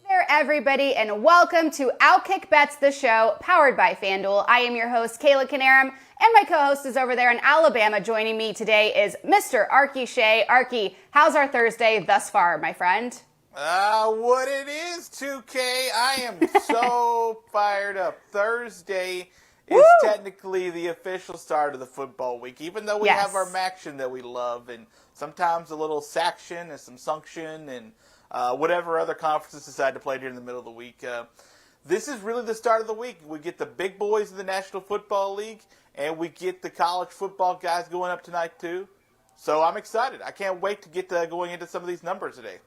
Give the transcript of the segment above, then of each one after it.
There, everybody, and welcome to OutKick Bets, the show powered by FanDuel. I am your host, Kayla Knierim, and my co-host is over there in Alabama. Joining me today is Mr. Arky Shea. Arky, how's our Thursday thus far, my friend? What it is, 2K. I am so fired up. Thursday is technically the official start of the football week, even though we have our Maction that we love, and sometimes a little Saction and some Sunction and whatever other conferences decide to play during the middle of the week. This is really the start of the week. We get the big boys of the National Football League, and we get the college football guys going up tonight, too. So I'm excited. I can't wait to get going into some of these numbers today.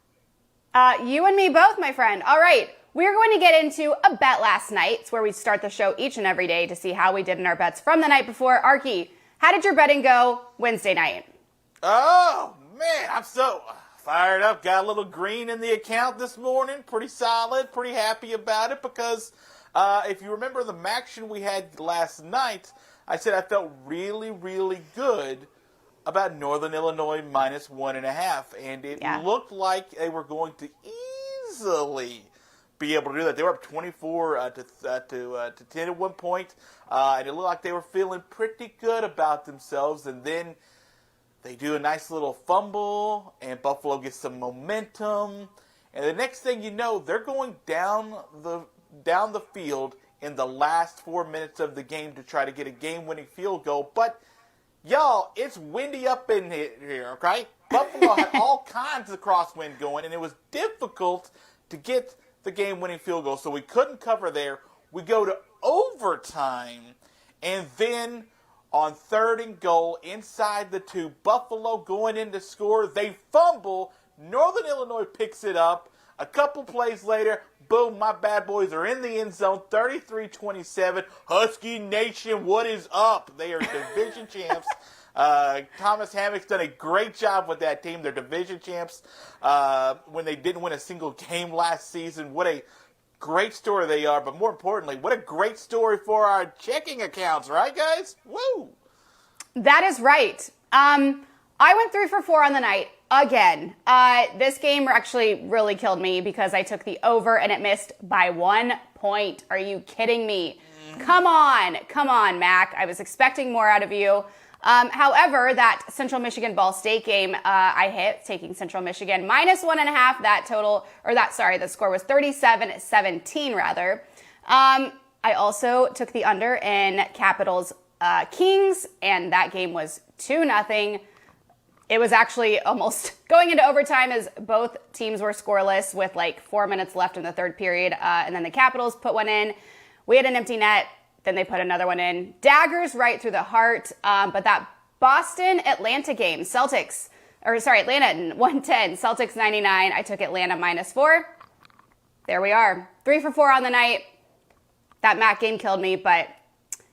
You and me both, my friend. All right, we're going to get into a bet last night. It's where we start the show each and every day to see how we did in our bets from the night before. Arky, how did your betting go Wednesday night? Oh, man, I'm so fired up. Got a little green in the account this morning. Pretty solid. Pretty happy about it because if you remember the Maction we had last night, I said I felt really, really good about Northern Illinois minus 1.5, and it looked like they were going to easily be able to do that. They were up 24 to 10 at one point, and it looked like they were feeling pretty good about themselves. And then they do a nice little fumble, and Buffalo gets some momentum. And the next thing you know, they're going down the field in the last 4 minutes of the game to try to get a game-winning field goal, but y'all, it's windy up in here, okay? Buffalo had all kinds of crosswind going, and it was difficult to get the game-winning field goal, so we couldn't cover there. We go to overtime, and then on 3rd and goal, inside the 2, Buffalo going in to score. They fumble. Northern Illinois picks it up. A couple plays later, boom, my bad boys are in the end zone, 33-27. Husky Nation, what is up? They are division champs. Thomas Hammock's done a great job with that team. They're division champs when they didn't win a single game last season. What a great story they are, but more importantly, what a great story for our checking accounts, right, guys? Woo! That is right. I went 3 for 4 on the night. Again, this game actually really killed me because I took the over and it missed by 1 point. Are you kidding me? Come on, Mac. I was expecting more out of you. However, that Central Michigan Ball State game, I hit taking Central Michigan minus 1.5. The score was 37-17 rather. I also took the under in Capitals Kings, and that game was 2-0. It was actually almost going into overtime as both teams were scoreless with like 4 minutes left in the third period. And then the Capitals put one in. We had an empty net. Then they put another one in. Daggers right through the heart. But that Boston-Atlanta game, Atlanta in 110, Celtics 99. I took Atlanta minus 4. There we are. 3 for 4 on the night. That Mac game killed me, but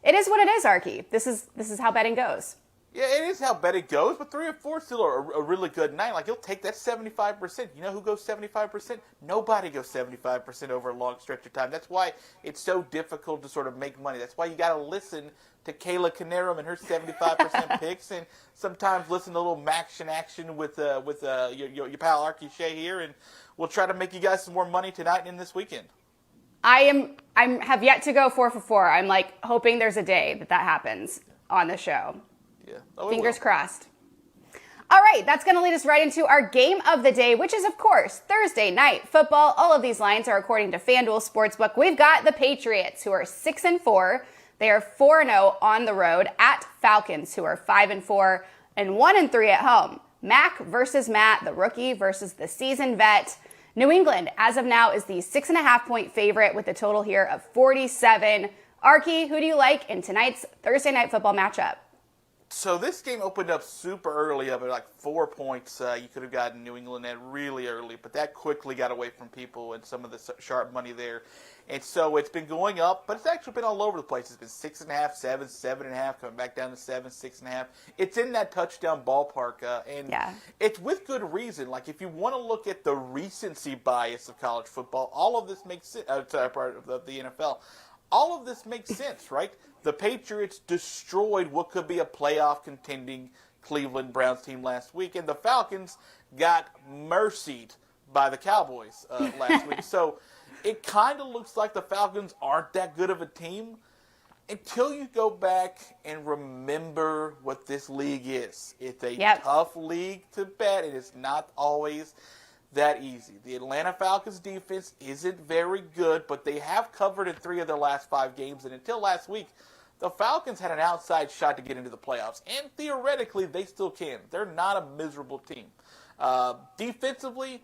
it is what it is, Arky. This is how betting goes. Yeah, it is how betting goes, but 3 or 4 is still a really good night. Like, you'll take that 75%. You know who goes 75%? Nobody goes 75% over a long stretch of time. That's why it's so difficult to sort of make money. That's why you got to listen to Kayla Knierim and her 75% picks, and sometimes listen to a little action with your pal Arky Shea here, and we'll try to make you guys some more money tonight and this weekend. I have yet to go 4 for 4. I'm like hoping there's a day that happens on the show. Yeah. Fingers crossed. All right, that's going to lead us right into our game of the day, which is, of course, Thursday night football. All of these lines are according to FanDuel Sportsbook. We've got the Patriots, who are 6-4. They are 4-0 on the road at Falcons, who are 5-4 and 1-3 at home. Mac versus Matt, the rookie versus the seasoned vet. New England, as of now, is the 6.5-point favorite with a total here of 47. Arky, who do you like in tonight's Thursday night football matchup? So this game opened up super early, up at like 4 points. You could have gotten New England at really early, but that quickly got away from people and some of the sharp money there. And so it's been going up, but it's actually been all over the place. It's been 6.5, 7, 7.5, coming back down to 7, 6.5. It's in that touchdown ballpark, and it's with good reason. Like, if you want to look at the recency bias of college football, all of this makes sense. Part of the NFL. All of this makes sense, right? The Patriots destroyed what could be a playoff contending Cleveland Browns team last week, and the Falcons got mercied by the Cowboys last week. So it kind of looks like the Falcons aren't that good of a team until you go back and remember what this league is. It's a tough league to bet. It is not always that easy. The Atlanta Falcons defense isn't very good, but they have covered in 3 of their last 5 games. And until last week, the Falcons had an outside shot to get into the playoffs. And theoretically, they still can. They're not a miserable team. Defensively,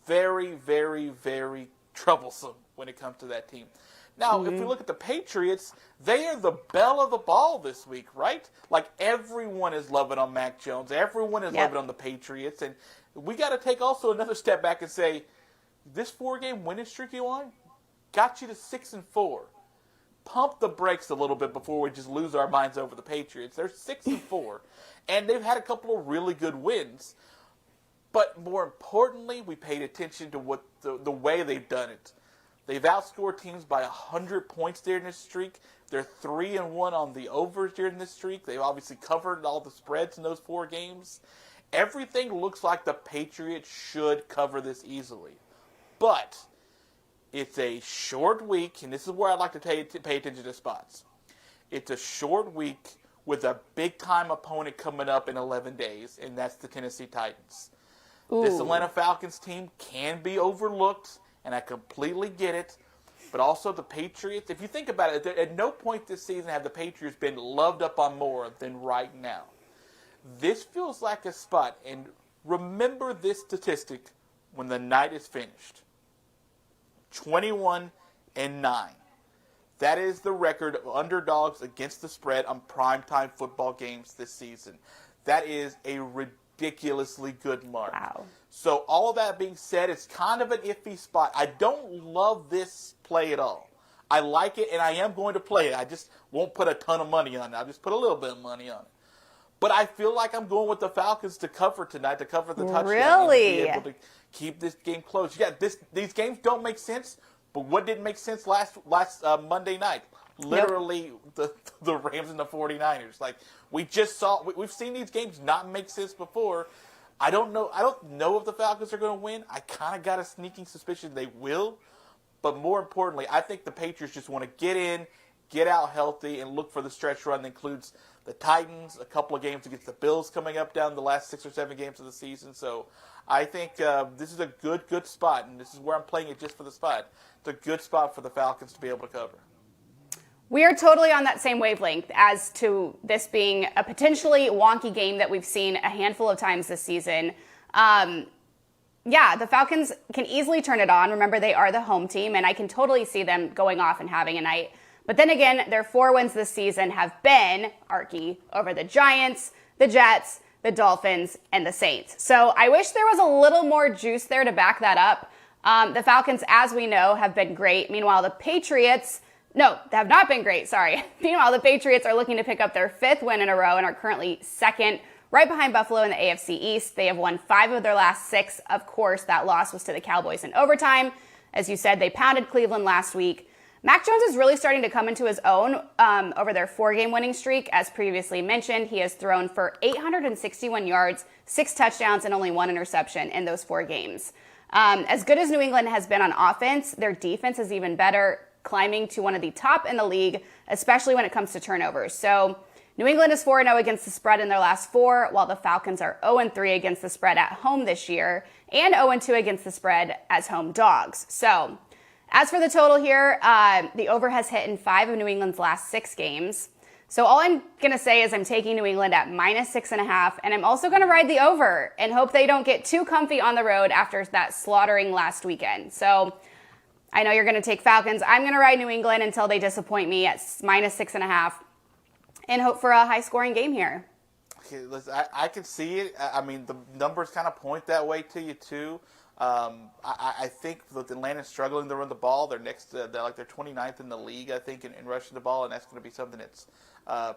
very, very, very troublesome when it comes to that team. Now, if we look at the Patriots, they are the belle of the ball this week, right? Like, everyone is loving on Mac Jones. Everyone is loving on the Patriots. And we got to take also another step back and say, this 4-game winning streak you on got you to 6-4. Pump the brakes a little bit before we just lose our minds over the Patriots. They're 6-4, and they've had a couple of really good wins. But more importantly, we paid attention to what the way they've done it. They've outscored teams by 100 points during this streak. They're 3-1 on the overs during this streak. They've obviously covered all the spreads in those 4 games. Everything looks like the Patriots should cover this easily. But it's a short week, and this is where I'd like to pay attention to spots. It's a short week with a big-time opponent coming up in 11 days, and that's the Tennessee Titans. Ooh. This Atlanta Falcons team can be overlooked, and I completely get it. But also the Patriots, if you think about it, at no point this season have the Patriots been loved up on more than right now. This feels like a spot, and remember this statistic when the night is finished. 21-9. That is the record of underdogs against the spread on primetime football games this season. That is a ridiculously good mark. Wow. So all of that being said, it's kind of an iffy spot. I don't love this play at all. I like it, and I am going to play it. I just won't put a ton of money on it. I'll just put a little bit of money on it. But I feel like I'm going with the Falcons to cover tonight, to cover the touchdown. Really? And to be able to keep this game close. Yeah, these games don't make sense, but what didn't make sense last Monday night? Literally, the Rams and the 49ers. Like, we've seen these games not make sense before. I don't know if the Falcons are going to win. I kind of got a sneaking suspicion they will. But more importantly, I think the Patriots just want to get in, get out healthy, and look for the stretch run that includes the Titans, a couple of games against the Bills coming up down the last 6 or 7 games of the season. So I think this is a good spot, and this is where I'm playing it just for the spot. It's a good spot for the Falcons to be able to cover. We are totally on that same wavelength as to this being a potentially wonky game that we've seen a handful of times this season. Yeah, the Falcons can easily turn it on. Remember, they are the home team, and I can totally see them going off and having a night. But then again, their 4 wins this season have been, Arky, over the Giants, the Jets, the Dolphins, and the Saints. So I wish there was a little more juice there to back that up. The Falcons, as we know, have been great. Meanwhile, the Patriots, no, they have not been great, sorry. Meanwhile, the Patriots are looking to pick up their 5th win in a row and are currently 2nd, right behind Buffalo in the AFC East. They have won 5 of their last 6. Of course, that loss was to the Cowboys in overtime. As you said, they pounded Cleveland last week. Mac Jones is really starting to come into his own over their 4-game winning streak. As previously mentioned, he has thrown for 861 yards, 6 touchdowns, and only 1 interception in those 4 games. As good as New England has been on offense, their defense is even better, climbing to one of the top in the league, especially when it comes to turnovers. So New England is 4-0 against the spread in their last 4, while the Falcons are 0-3 against the spread at home this year, and 0-2 against the spread as home dogs. So as for the total here, the over has hit in 5 of New England's last 6 games. So all I'm going to say is I'm taking New England at -6.5, and I'm also going to ride the over and hope they don't get too comfy on the road after that slaughtering last weekend. So I know you're going to take Falcons. I'm going to ride New England until they disappoint me at -6.5 and hope for a high-scoring game here. Okay, listen, I can see it. I mean, the numbers kind of point that way to you, too. I think that Atlanta's struggling to run the ball. They're 29th in the league, I think, in rushing the ball, and that's going to be something that's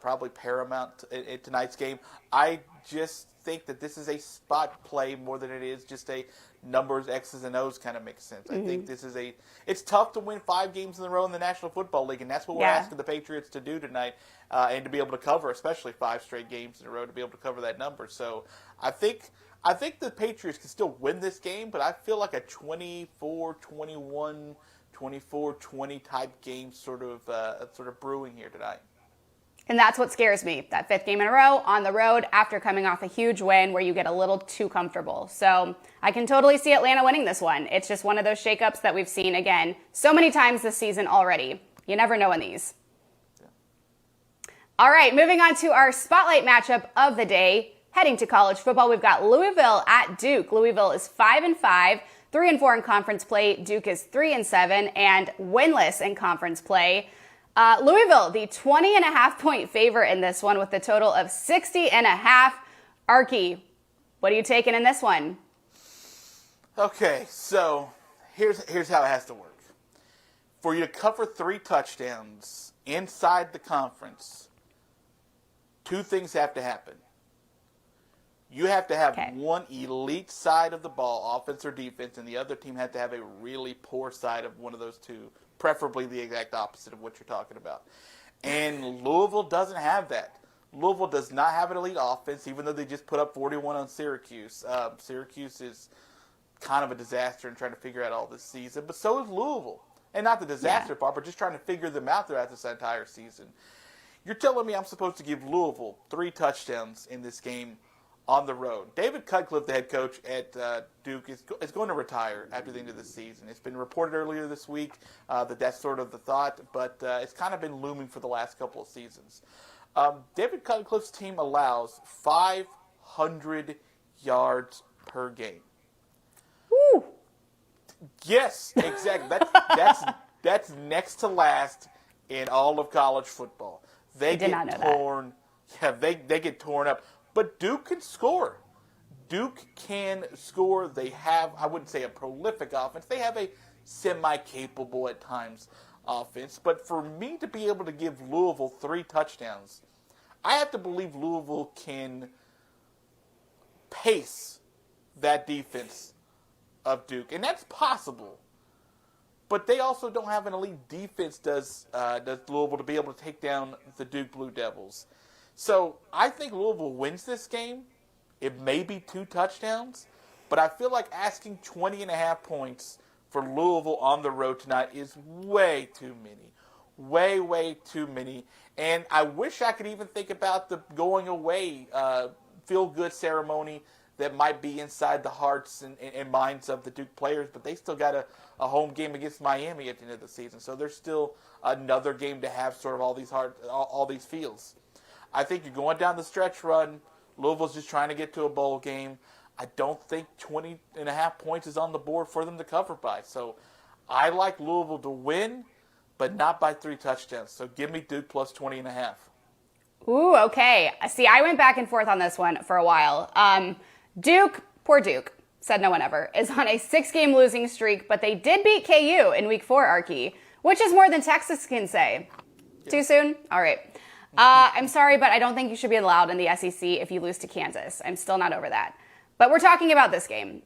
probably paramount in tonight's game. I just think that this is a spot play more than it is just a numbers, X's and O's kind of makes sense. I think this is it's tough to win 5 games in a row in the National Football League, and that's what we're asking the Patriots to do tonight, and to be able to cover, especially 5 straight games in a row, to be able to cover that number. So I think I think the Patriots can still win this game, but I feel like a 24-21, 24-20 type game sort of brewing here tonight. And that's what scares me. That 5th game in a row on the road after coming off a huge win where you get a little too comfortable. So I can totally see Atlanta winning this one. It's just one of those shakeups that we've seen, again, so many times this season already. You never know in these. Yeah. All right, moving on to our spotlight matchup of the day. Heading to college football, we've got Louisville at Duke. Louisville is 5-5, 3-4 in conference play. Duke is 3-7 and winless in conference play. Louisville, the 20.5 point favorite in this one with a total of 60.5. Arky, what are you taking in this one? Okay, so here's how it has to work. For you to cover 3 touchdowns inside the conference, 2 things have to happen. You have to have one elite side of the ball, offense or defense, and the other team has to have a really poor side of one of those two, preferably the exact opposite of what you're talking about. And Louisville doesn't have that. Louisville does not have an elite offense, even though they just put up 41 on Syracuse. Syracuse is kind of a disaster in trying to figure out all this season, but so is Louisville. And not the disaster part, but just trying to figure them out throughout this entire season. You're telling me I'm supposed to give Louisville 3 touchdowns in this game on the road. David Cutcliffe, the head coach at Duke, is going to retire after the end of the season. It's been reported earlier this week that that's sort of the thought, but it's kind of been looming for the last couple of seasons. David Cutcliffe's team allows 500 yards per game. Woo! Yes, exactly. That's next to last in all of college football. They get torn. Yeah, they get torn up. But Duke can score. Duke can score. They have, I wouldn't say a prolific offense. They have a semi-capable at times offense. But for me to be able to give Louisville 3 touchdowns, I have to believe Louisville can pace that defense of Duke. And that's possible. But they also don't have an elite defense, does Louisville, to be able to take down the Duke Blue Devils. So I think Louisville wins this game. It may be 2 touchdowns, but I feel like asking 20.5 points for Louisville on the road tonight is way too many. Way, way too many. And I wish I could even think about the going away feel-good ceremony that might be inside the hearts and minds of the Duke players, but they still got a home game against Miami at the end of the season. So there's still another game to have sort of all these feels. I think you're going down the stretch run. Louisville's just trying to get to a bowl game. I don't think 20.5 points is on the board for them to cover by. So I like Louisville to win, but not by 3 touchdowns. So give me Duke plus 20.5. Ooh, okay. See, I went back and forth on this one for a while. Duke, poor Duke, said no one ever, is on a 6-game losing streak, but they did beat KU in week 4, Arky, which is more than Texas can say. Yeah. Too soon? All right. I'm sorry, but I don't think you should be allowed in the SEC if you lose to Kansas. I'm still not over that. But we're talking about this game.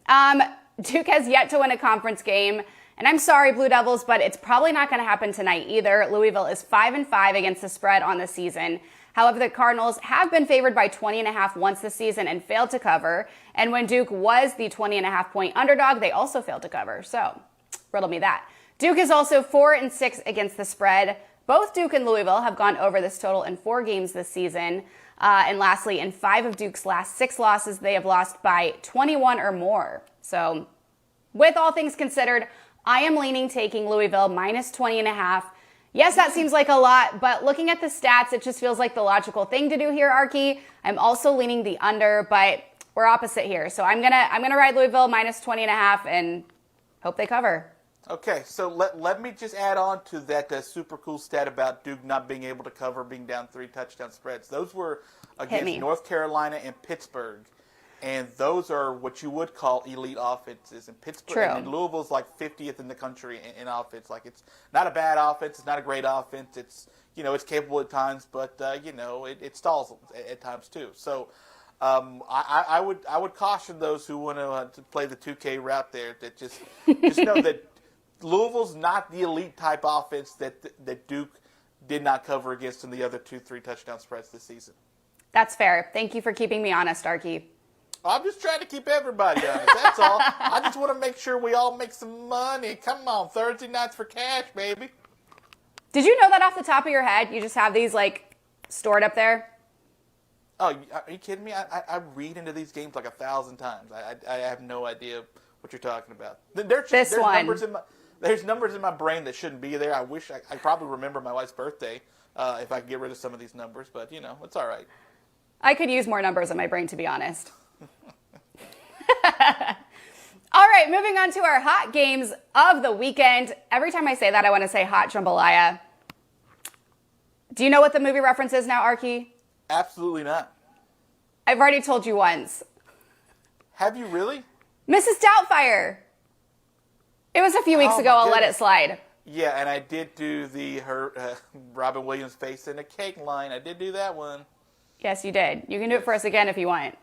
Duke has yet to win a conference game. And I'm sorry, Blue Devils, but it's probably not going to happen tonight either. Louisville is 5-5 against the spread on the season. However, the Cardinals have been favored by 20.5 once this season and failed to cover. And when Duke was the 20.5 point underdog, they also failed to cover. So, riddle me that. Duke is also 4-6 against the spread. Both Duke and Louisville have gone over this total in 4 games this season. And lastly, in 5 of Duke's last 6 losses, they have lost by 21 or more. So, with all things considered, I am leaning taking Louisville minus 20.5. Yes, that seems like a lot, but looking at the stats, it just feels like the logical thing to do here, Arky. I'm also leaning the under, but we're opposite here. So I'm gonna ride Louisville minus 20.5 and hope they cover. Okay, so let me just add on to that super cool stat about Duke not being able to cover, being down 3 touchdown spreads. Those were against North Carolina and Pittsburgh. And those are what you would call elite offenses. And Pittsburgh and Louisville's like 50th in the country in offense. Like, it's not a bad offense. It's not a great offense. It's, it's capable at times, but it stalls at times too. So I would caution those who want to play the 2K route there that just know that Louisville's not the elite type offense that Duke did not cover against in the other 2-3 touchdown spreads this season. That's fair. Thank you for keeping me honest, Arky. I'm just trying to keep everybody honest. That's all. I just want to make sure we all make some money. Come on, Thursday nights for cash, baby. Did you know that off the top of your head? You just have these, like, stored up there? Oh, are you kidding me? I read into these games like 1,000 times. I have no idea what you're talking about. There's numbers in my brain that shouldn't be there. I wish I probably remember my wife's birthday if I could get rid of some of these numbers, but, you know, it's all right. I could use more numbers in my brain, to be honest. All right, moving on to our hot games of the weekend. Every time I say that, I want to say hot jambalaya. Do you know what the movie reference is now, Arky? Absolutely not. I've already told you once. Have you really? Mrs. Doubtfire. It was a few weeks ago. I'll let it slide. Yeah, and I did do her Robin Williams face in a cake line. I did do that one. Yes, you did. You can do it for us again if you want.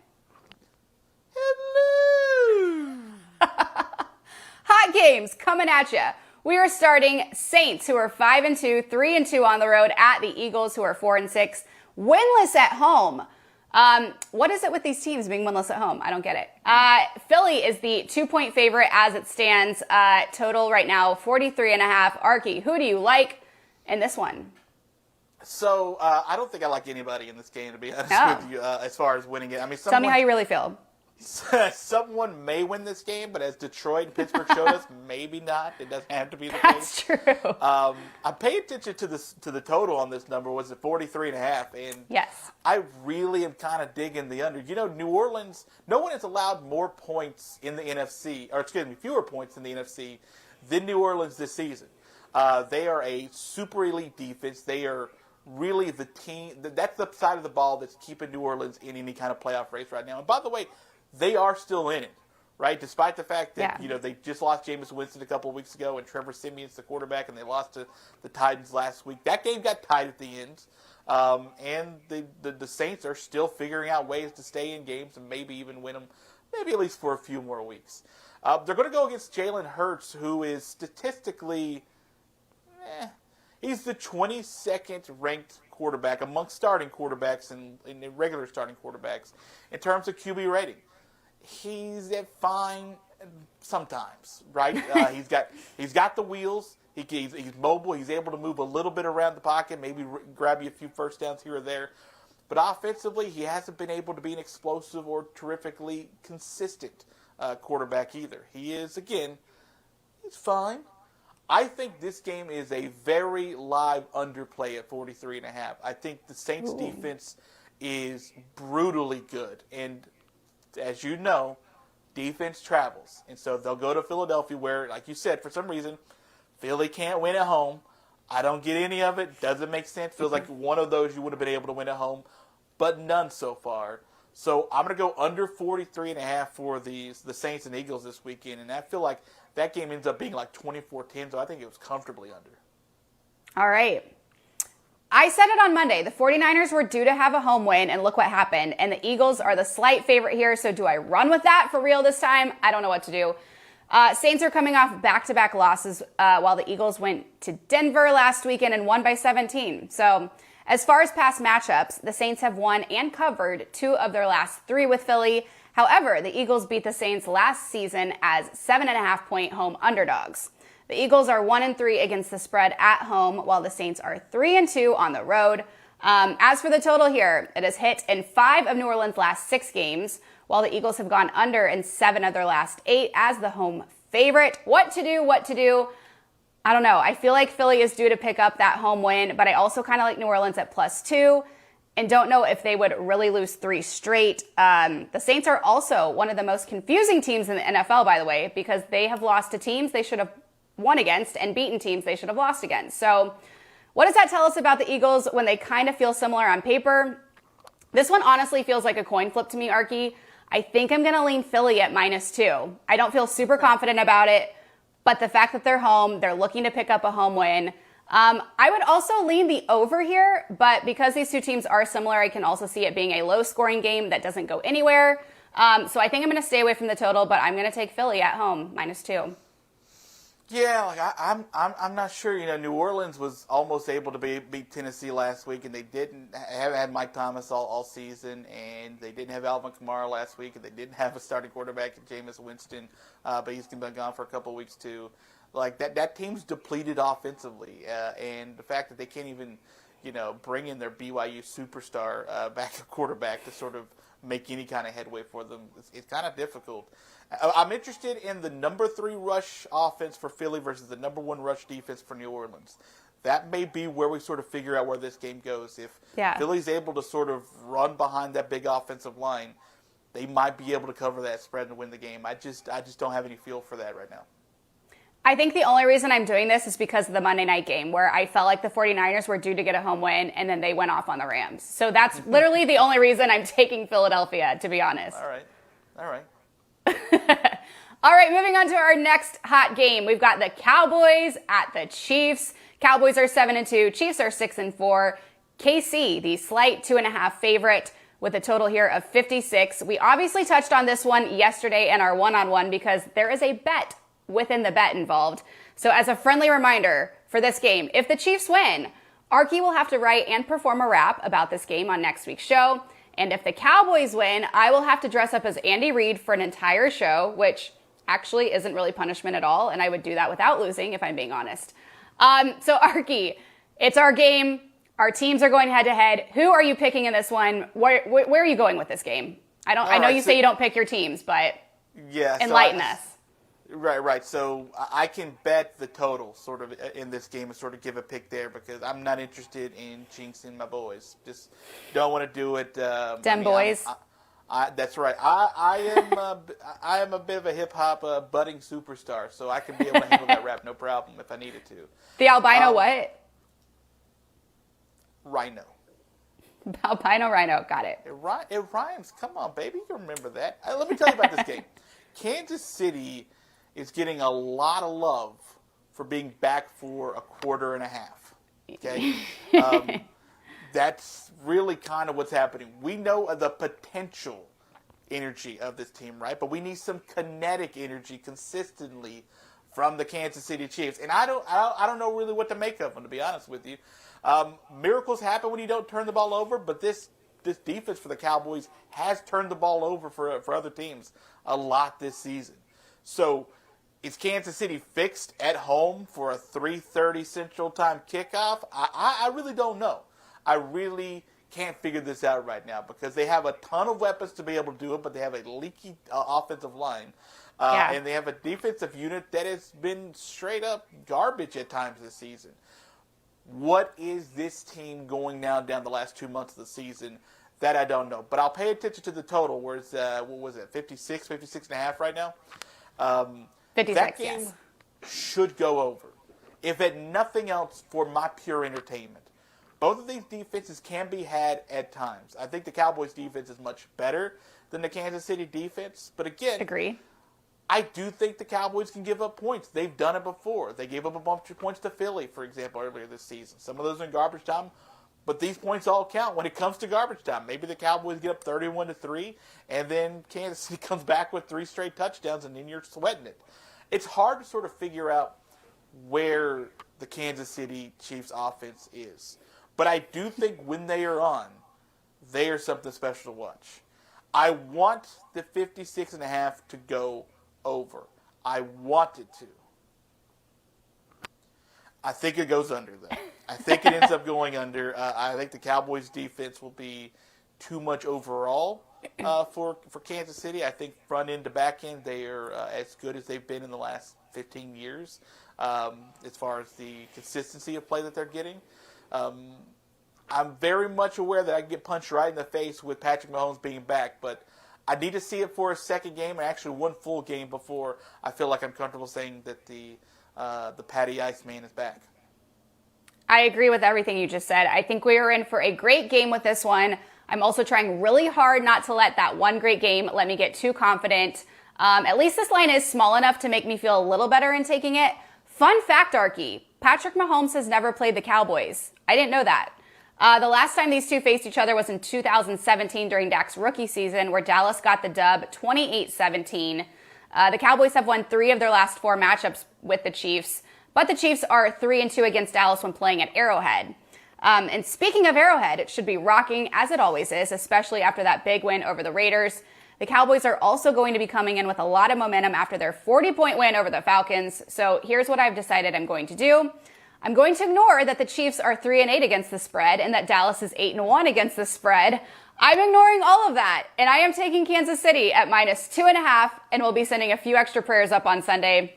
Hello. Hot games coming at you. We are starting Saints, who are 5-2, 3-2 on the road at the Eagles, who are 4-6, winless at home. What is it with these teams being winless at home? I don't get it. Philly is the 2-point favorite as it stands. Total right now 43.5. Arky, who do you like in this one? So I don't think I like anybody in this game, to be honest with you, as far as winning it. I mean, tell me how you really feel. Someone may win this game, but as Detroit and Pittsburgh showed us, maybe not. It doesn't have to be the case. That's true. I paid attention to the total on this number. Was it 43.5? And yes, I really am kind of digging the under. You know, New Orleans. No one has allowed more points in the NFC, or excuse me, fewer points in the NFC than New Orleans this season. They are a super elite defense. They are really the team. That's the side of the ball that's keeping New Orleans in any kind of playoff race right now. And by the way, they are still in it, right? Despite the fact that, they just lost Jameis Winston a couple of weeks ago and Trevor Siemian's the quarterback, and they lost to the Titans last week. That game got tied at the end. And the Saints are still figuring out ways to stay in games and maybe even win them, maybe at least for a few more weeks. They're going to go against Jalen Hurts, who is statistically, he's the 22nd ranked quarterback amongst starting quarterbacks and regular starting quarterbacks in terms of QB rating. He's at fine sometimes, right? He's got the wheels. He's mobile. He's able to move a little bit around the pocket, maybe grab you a few first downs here or there. But offensively, he hasn't been able to be an explosive or terrifically consistent quarterback either. He is, again, he's fine. I think this game is a very live underplay at 43.5. I think the Saints defense is brutally good. And as you know, defense travels. And so they'll go to Philadelphia where, like you said, for some reason, Philly can't win at home. I don't get any of it. Doesn't make sense. Feels like one of those you would have been able to win at home, but none so far. So I'm going to go under 43.5 for the Saints and Eagles this weekend. And I feel like that game ends up being like 24-10, so I think it was comfortably under. All right. I said it on Monday. The 49ers were due to have a home win, and look what happened. And the Eagles are the slight favorite here, so do I run with that for real this time? I don't know what to do. Saints are coming off back-to-back losses while the Eagles went to Denver last weekend and won by 17. So as far as past matchups, the Saints have won and covered 2 of their last 3 with Philly. However, the Eagles beat the Saints last season as 7.5-point home underdogs. The Eagles are 1-3 against the spread at home, while the Saints are 3-2 on the road. As for the total here, it has hit in 5 of New Orleans' last 6 games, while the Eagles have gone under in 7 of their last 8 as the home favorite. What to do? I don't know. I feel like Philly is due to pick up that home win, but I also kind of like New Orleans at +2 and don't know if they would really lose 3 straight. The Saints are also one of the most confusing teams in the NFL, by the way, because they have lost to teams they should have won against and beaten teams they should have lost against. So what does that tell us about the Eagles when they kind of feel similar on paper? This one honestly feels like a coin flip to me, Arky. I think I'm going to lean Philly at -2. I don't feel super confident about it, but the fact that they're home, they're looking to pick up a home win. I would also lean the over here, but because these two teams are similar, I can also see it being a low-scoring game that doesn't go anywhere. So I think I'm going to stay away from the total, but I'm going to take Philly at home, -2. Yeah, like I'm not sure. New Orleans was almost able to beat Tennessee last week, and they didn't have had Mike Thomas all season, and they didn't have Alvin Kamara last week, and they didn't have a starting quarterback in Jameis Winston, but he's been gone for a couple of weeks too. Like that team's depleted offensively, and the fact that they can't even, bring in their BYU superstar back to quarterback to sort of make any kind of headway for them, it's kind of difficult. I'm interested in the number 3 rush offense for Philly versus the number 1 rush defense for New Orleans. That may be where we sort of figure out where this game goes. If Philly's able to sort of run behind that big offensive line, they might be able to cover that spread and win the game. I just don't have any feel for that right now. I think the only reason I'm doing this is because of the Monday night game where I felt like the 49ers were due to get a home win and then they went off on the Rams. So that's literally the only reason I'm taking Philadelphia, to be honest. All right. All right, moving on to our next hot game. We've got the Cowboys at the Chiefs. Cowboys are 7-2. Chiefs are 6-4. KC, the slight 2.5 favorite with a total here of 56. We obviously touched on this one yesterday in our one-on-one because there is a bet within the bet involved. So as a friendly reminder for this game, if the Chiefs win, Arky will have to write and perform a rap about this game on next week's show. And if the Cowboys win, I will have to dress up as Andy Reid for an entire show, which actually isn't really punishment at all. And I would do that without losing, if I'm being honest. So Arky, it's our game. Our teams are going head to head. Who are you picking in this one? Where are you going with this game? I know you say you don't pick your teams, but enlighten us. Right. So I can bet the total sort of in this game and sort of give a pick there because I'm not interested in jinxing my boys. Just don't want to do it. Boys. That's right. I am a bit of a hip hop budding superstar, so I can be able to handle that rap no problem if I needed to. The albino what? Rhino. Albino rhino. Got it. It rhymes. Come on, baby. You remember that. Let me tell you about this game. Kansas City is getting a lot of love for being back for a quarter and a half. Okay? That's really kind of what's happening. We know the potential energy of this team, right? But we need some kinetic energy consistently from the Kansas City Chiefs. And I don't know really what to make of them, to be honest with you. Miracles happen when you don't turn the ball over, but this defense for the Cowboys has turned the ball over for other teams a lot this season. So is Kansas City fixed at home for a 3:30 Central Time kickoff? I really don't know. I really can't figure this out right now because they have a ton of weapons to be able to do it, but they have a leaky offensive line. And they have a defensive unit that has been straight up garbage at times this season. What is this team going down the last 2 months of the season? That I don't know. But I'll pay attention to the total where it's, 56.5 right now? 56, that game should go over. If at nothing else, for my pure entertainment. Both of these defenses can be had at times. I think the Cowboys defense is much better than the Kansas City defense. But again, agree. I do think the Cowboys can give up points. They've done it before. They gave up a bunch of points to Philly, for example, earlier this season. Some of those are in garbage time, but these points all count when it comes to garbage time. Maybe the Cowboys get up 31-3, and then Kansas City comes back with 3 straight touchdowns, and then you're sweating it. It's hard to sort of figure out where the Kansas City Chiefs offense is. But I do think when they are on, they are something special to watch. I want the 56.5 to go over. I want it to. I think it goes under, though. I think it ends up going under. I think the Cowboys' defense will be too much overall for Kansas City. I think front end to back end, they are as good as they've been in the last 15 years as far as the consistency of play that they're getting. I'm very much aware that I can get punched right in the face with Patrick Mahomes being back, but I need to see it for a second game and actually one full game before I feel like I'm comfortable saying that the Patty Iceman is back. I agree with everything you just said. I think we are in for a great game with this one. I'm also trying really hard not to let that one great game let me get too confident. At least this line is small enough to make me feel a little better in taking it. Fun fact, Arky, Patrick Mahomes has never played the Cowboys. I didn't know that. The last time these two faced each other was in 2017 during Dak's rookie season, where Dallas got the dub 28-17. The Cowboys have won 3 of their last 4 matchups with the Chiefs, but the Chiefs are 3-2 against Dallas when playing at Arrowhead. And speaking of Arrowhead, it should be rocking as it always is, especially after that big win over the Raiders. The Cowboys are also going to be coming in with a lot of momentum after their 40-point win over the Falcons. So here's what I've decided I'm going to do. I'm going to ignore that the Chiefs are 3-8 against the spread and that Dallas is 8-1 against the spread. I'm ignoring all of that, and I am taking Kansas City at -2.5, and we'll be sending a few extra prayers up on Sunday.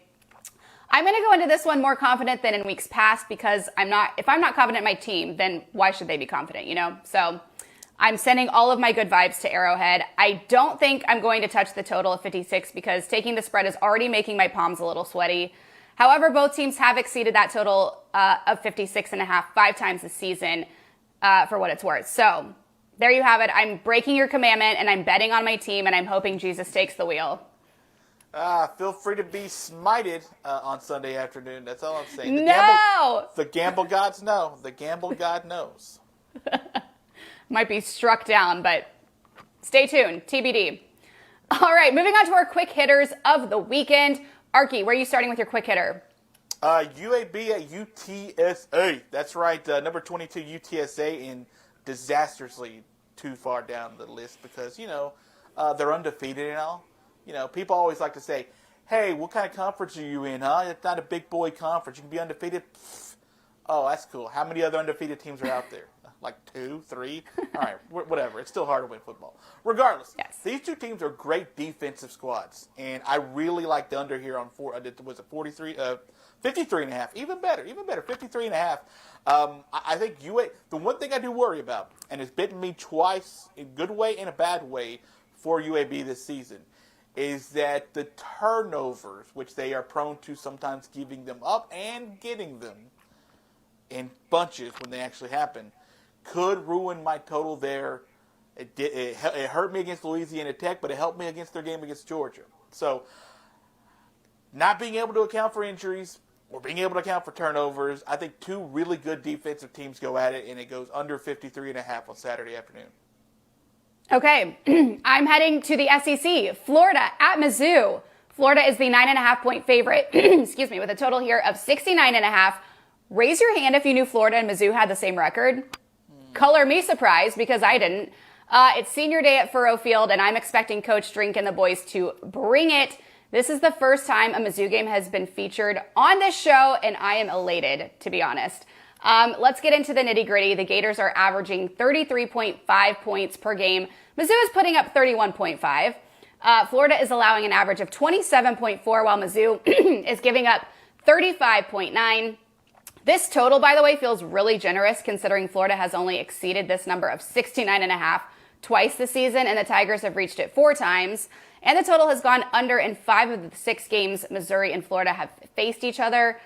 I'm going to go into this one more confident than in weeks past because if I'm not confident in my team, then why should they be confident, you know? So I'm sending all of my good vibes to Arrowhead. I don't think I'm going to touch the total of 56 because taking the spread is already making my palms a little sweaty. However, both teams have exceeded that total of 56.5 5 times this season for what it's worth. So there you have it. I'm breaking your commandment and I'm betting on my team and I'm hoping Jesus takes the wheel. Feel free to be smited on Sunday afternoon. That's all I'm saying. The gamble gods know. The gamble god knows. Might be struck down, but stay tuned. TBD. All right, moving on to our quick hitters of the weekend. Arky, where are you starting with your quick hitter? UAB at UTSA. That's right. Number 22 UTSA, and disastrously too far down the list because, they're undefeated and all. People always like to say, hey, what kind of conference are you in, huh? It's not a big boy conference. You can be undefeated. Oh, that's cool. How many other undefeated teams are out there? Like 2, 3? All right, whatever. It's still hard to win football. Regardless, yes. These two teams are great defensive squads, and I really like the under here on 53.5. Even better, 53.5. I think the one thing I do worry about, and it's bitten me twice, in a good way and a bad way, for UAB this season, is that the turnovers, which they are prone to sometimes giving them up and getting them in bunches when they actually happen, could ruin my total there. It hurt me against Louisiana Tech, but it helped me against their game against Georgia. So not being able to account for injuries or being able to account for turnovers, I think two really good defensive teams go at it, and it goes under 53.5 on Saturday afternoon. Okay, I'm heading to the SEC. Florida at Mizzou. Florida is the 9.5-point favorite, excuse me, with a total here of 69.5. Raise your hand if you knew Florida and Mizzou had the same record. Color me surprised because I didn't. It's senior day at Furrow Field, and I'm expecting Coach Drink and the boys to bring it. This is the first time a Mizzou game has been featured on this show, and I am elated, to be honest. Let's get into the nitty-gritty. The Gators are averaging 33.5 points per game. Mizzou is putting up 31.5. Florida is allowing an average of 27.4, while Mizzou is giving up 35.9. This total, by the way, feels really generous considering Florida has only exceeded this number of 69.5 twice this season, and the Tigers have reached it 4 times. And the total has gone under in 5 of the 6 games Missouri and Florida have faced each other.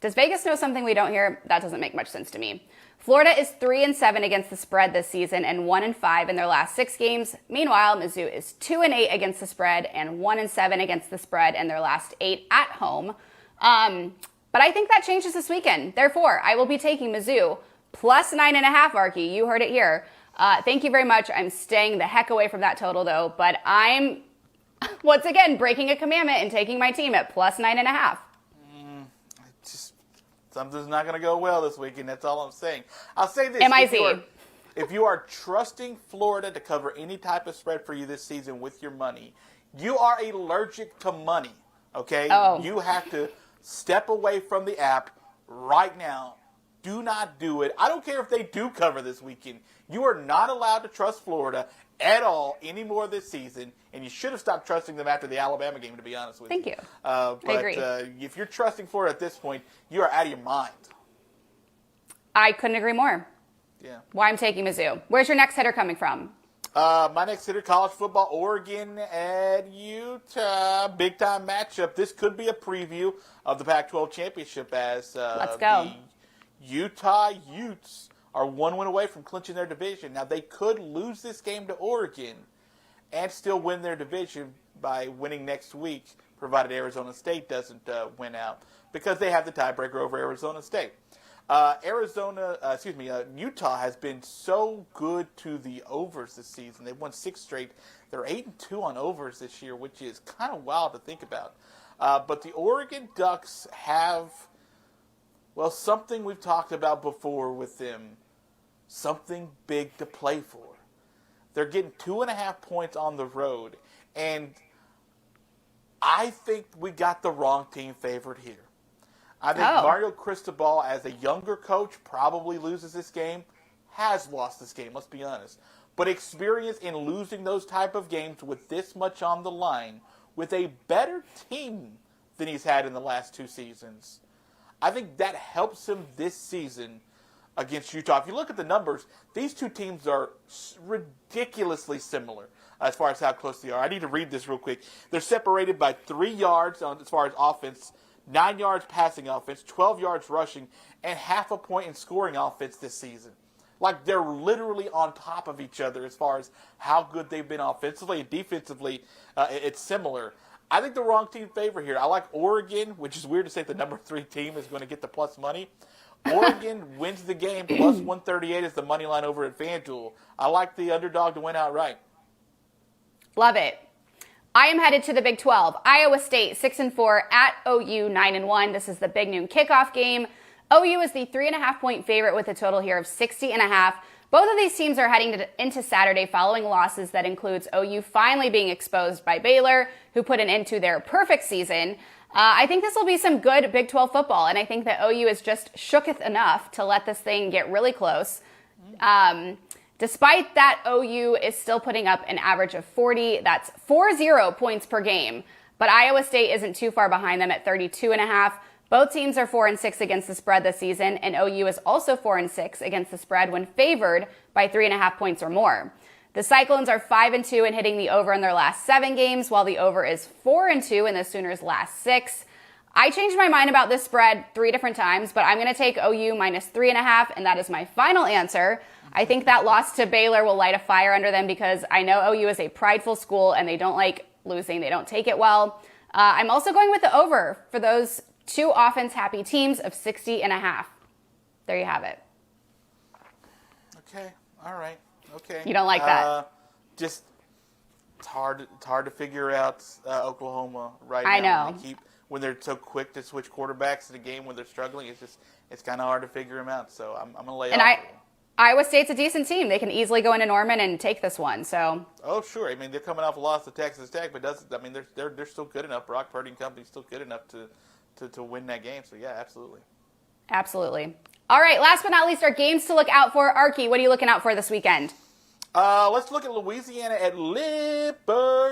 Does Vegas know something we don't hear? That doesn't make much sense to me. Florida is 3-7 against the spread this season and 1-5 in their last 6 games. Meanwhile, Mizzou is 2-8 against the spread and 1-7 against the spread in their last 8 at home. But I think that changes this weekend. Therefore, I will be taking Mizzou plus 9.5, Arky. You heard it here. Thank you very much. I'm staying the heck away from that total, though. But I'm, once again, breaking a commandment and taking my team at plus 9.5. Something's not going to go well this weekend. That's all I'm saying. I'll say this. MIZ. If you are trusting Florida to cover any type of spread for you this season with your money, you are allergic to money, okay? Oh. You have to step away from the app right now. Do not do it. I don't care if they do cover this weekend. You are not allowed to trust Florida at all anymore this season, and you should have stopped trusting them after the Alabama game, to be honest with you. Thank you. I agree. If you're trusting Florida at this point, you are out of your mind. I couldn't agree more. Yeah. Why I'm taking Mizzou. Where's your next hitter coming from? My next hitter, college football, Oregon at Utah. Big-time matchup. This could be a preview of the Pac-12 championship as Let's go. The Utah Utes are 1 win away from clinching their division. Now, they could lose this game to Oregon and still win their division by winning next week, provided Arizona State doesn't win out, because they have the tiebreaker over Arizona State. Utah has been so good to the overs this season. They've won 6 straight. They're 8-2 on overs this year, which is kind of wild to think about. But the Oregon Ducks have, well, something we've talked about before with them, something big to play for. They're getting 2.5 points on the road, and I think we got the wrong team favored here. I think Mario Cristobal, as a younger coach, probably loses this game, has lost this game, let's be honest. But experience in losing those type of games with this much on the line, with a better team than he's had in the last 2 seasons, I think that helps him this season against Utah. If you look at the numbers, these two teams are ridiculously similar as far as how close they are. I need to read this real quick. They're separated by 3 yards as far as offense, 9 yards passing offense, 12 yards rushing, and 0.5 point in scoring offense this season. Like, they're literally on top of each other as far as how good they've been offensively and defensively. It's similar. I think the wrong team favor here. I like Oregon, which is weird to say the number 3 team is going to get the plus money. Oregon wins the game, plus 138 is the money line over at FanDuel. I like the underdog to win outright. Love it. I am headed to the Big 12. Iowa State 6-4 at OU 9-1. This is the big noon kickoff game. OU is the 3.5 point favorite with a total here of 60.5. Both of these teams are heading into Saturday following losses that includes OU finally being exposed by Baylor, who put an end to their perfect season. I think this will be some good Big 12 football, and I think that OU is just shooketh enough to let this thing get really close. Despite that, OU is still putting up an average of 40. That's 40 points per game. But Iowa State isn't too far behind them at 32.5. Both teams are 4-6 against the spread this season, and OU is also 4-6 against the spread when favored by 3.5 points or more. The Cyclones are 5-2 and hitting the over in their last 7 games, while the over is 4-2 in the Sooners' last 6. I changed my mind about this spread 3 different times, but I'm going to take OU minus 3.5, and that is my final answer. I think that loss to Baylor will light a fire under them because I know OU is a prideful school and they don't like losing. They don't take it well. I'm also going with the over for those 2 offense-happy teams of 60.5. There you have it. Okay. All right. Okay. You don't like that? It's hard to figure out Oklahoma right now. I know. When they're so quick to switch quarterbacks in a game when they're struggling, it's kind of hard to figure them out. So I'm going to lay off. Iowa State's a decent team. They can easily go into Norman and take this one. So. Oh, sure. I mean, they're coming off a loss to Texas Tech, but they're still good enough. Brock Purdy and company's still good enough to win that game. So yeah, absolutely. Absolutely. All right. Last but not least, our games to look out for. Arky, what are you looking out for this weekend? Let's look at Louisiana at Liberty.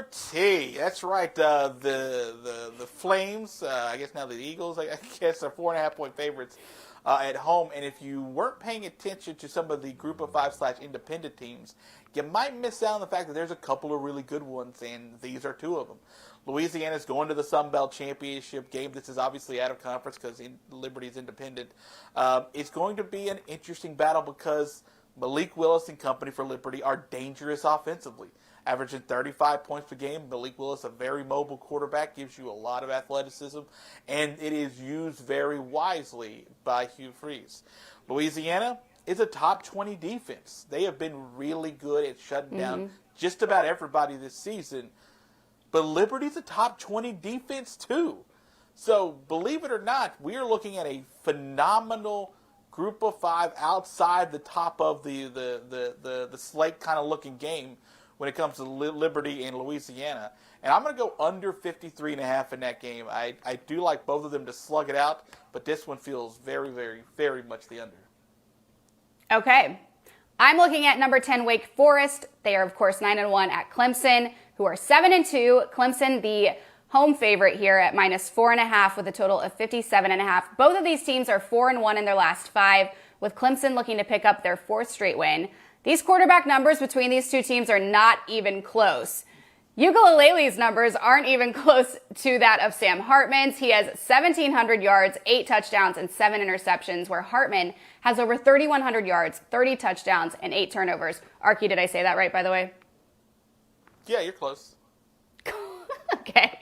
That's right. The Flames, I guess now the Eagles, I guess, are 4.5 point favorites at home. And if you weren't paying attention to some of the Group of 5 / independent teams, you might miss out on the fact that there's a couple of really good ones, and these are 2 of them. Louisiana's going to the Sun Belt Championship game. This is obviously out of conference because Liberty's independent. It's going to be an interesting battle because Malik Willis and company for Liberty are dangerous offensively, averaging 35 points per game. Malik Willis, a very mobile quarterback, gives you a lot of athleticism, and it is used very wisely by Hugh Freeze. Louisiana is a top 20 defense. They have been really good at shutting down just about everybody this season, but Liberty's a top 20 defense too. So believe it or not, we are looking at a phenomenal Group of 5 outside the top of the slate kind of looking game when it comes to Liberty and Louisiana. And I'm going to go under 53.5 in that game. I do like both of them to slug it out, but this one feels very, very, very much the under. Okay. I'm looking at number 10, Wake Forest. They are, of course, 9-1 at Clemson, who are 7-2. Clemson, the home favorite here at minus 4.5 with a total of 57.5. Both of these teams are 4-1 in their last 5, with Clemson looking to pick up their 4th straight win. These quarterback numbers between these 2 teams are not even close. Ukulele's numbers aren't even close to that of Sam Hartman's. He has 1,700 yards, 8 touchdowns, and 7 interceptions, where Hartman has over 3,100 yards, 30 touchdowns, and 8 turnovers. Arky, did I say that right, by the way? Yeah, you're close. Okay.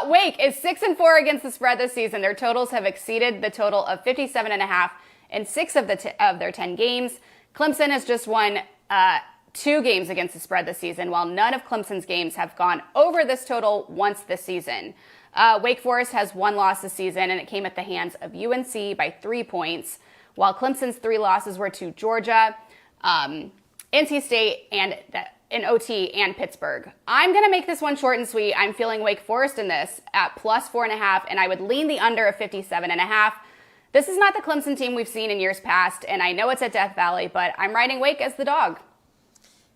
Wake is 6-4 against the spread this season. Their totals have exceeded the total of 57.5 in 6 of their 10 games. Clemson has just won 2 games against the spread this season, while none of Clemson's games have gone over this total once this season. Wake Forest has 1 loss this season, and it came at the hands of UNC by 3 points, while Clemson's 3 losses were to Georgia, NC State, and in OT and Pittsburgh. I'm going to make this one short and sweet. I'm feeling Wake Forest in this at plus 4.5, and I would lean the under of 57.5. This is not the Clemson team we've seen in years past, and I know it's at Death Valley, but I'm riding Wake as the dog.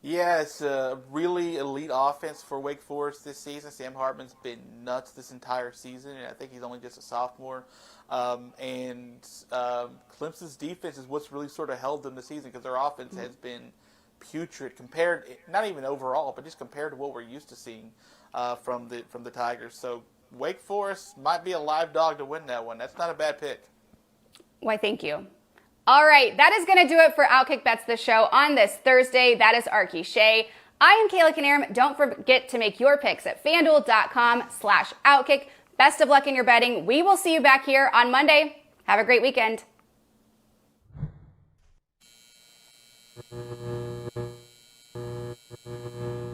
Yeah, it's a really elite offense for Wake Forest this season. Sam Hartman's been nuts this entire season, and I think he's only just a sophomore. Clemson's defense is what's really sort of held them this season because their offense has been putrid compared, not even overall, but just compared to what we're used to seeing from the Tigers. So Wake Forest might be a live dog to win that one. That's not a bad pick. Why, thank you. All right, that is going to do it for OutKick Bets, the show on this Thursday. That is Arky, Shea. I am Kayla Knierim. Don't forget to make your picks at FanDuel.com/OutKick. Best of luck in your betting. We will see you back here on Monday. Have a great weekend.